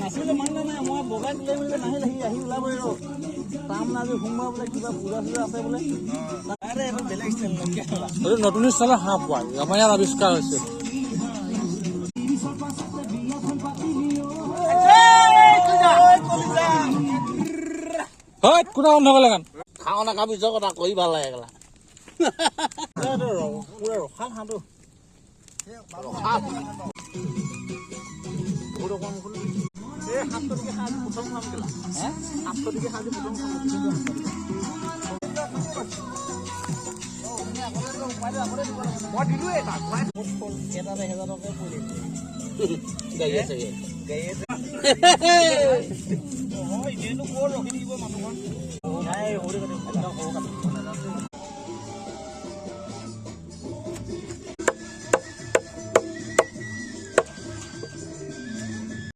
নাছিলে মানে নাই মই বগাই দিলে বোলে নাহিল আহি ওলাব ৰ তাম না যে সোমবাৰ বোলে কিবা পূজা চূজা আছে বোলে আৰে এইটো বেলেগ ষ্টাইল এইটো নতুন ষ্টাইলৰ হাঁহ পোৱা আমাৰ ইয়াত আৱিষ্কাৰ হৈছে হয় কোনে বন্ধ কৰিলে গান খাওঁ নাখাওঁ পিছৰ কথা কৈ ভাল লাগে একেলা পুৰা ৰখাল হাঁহটো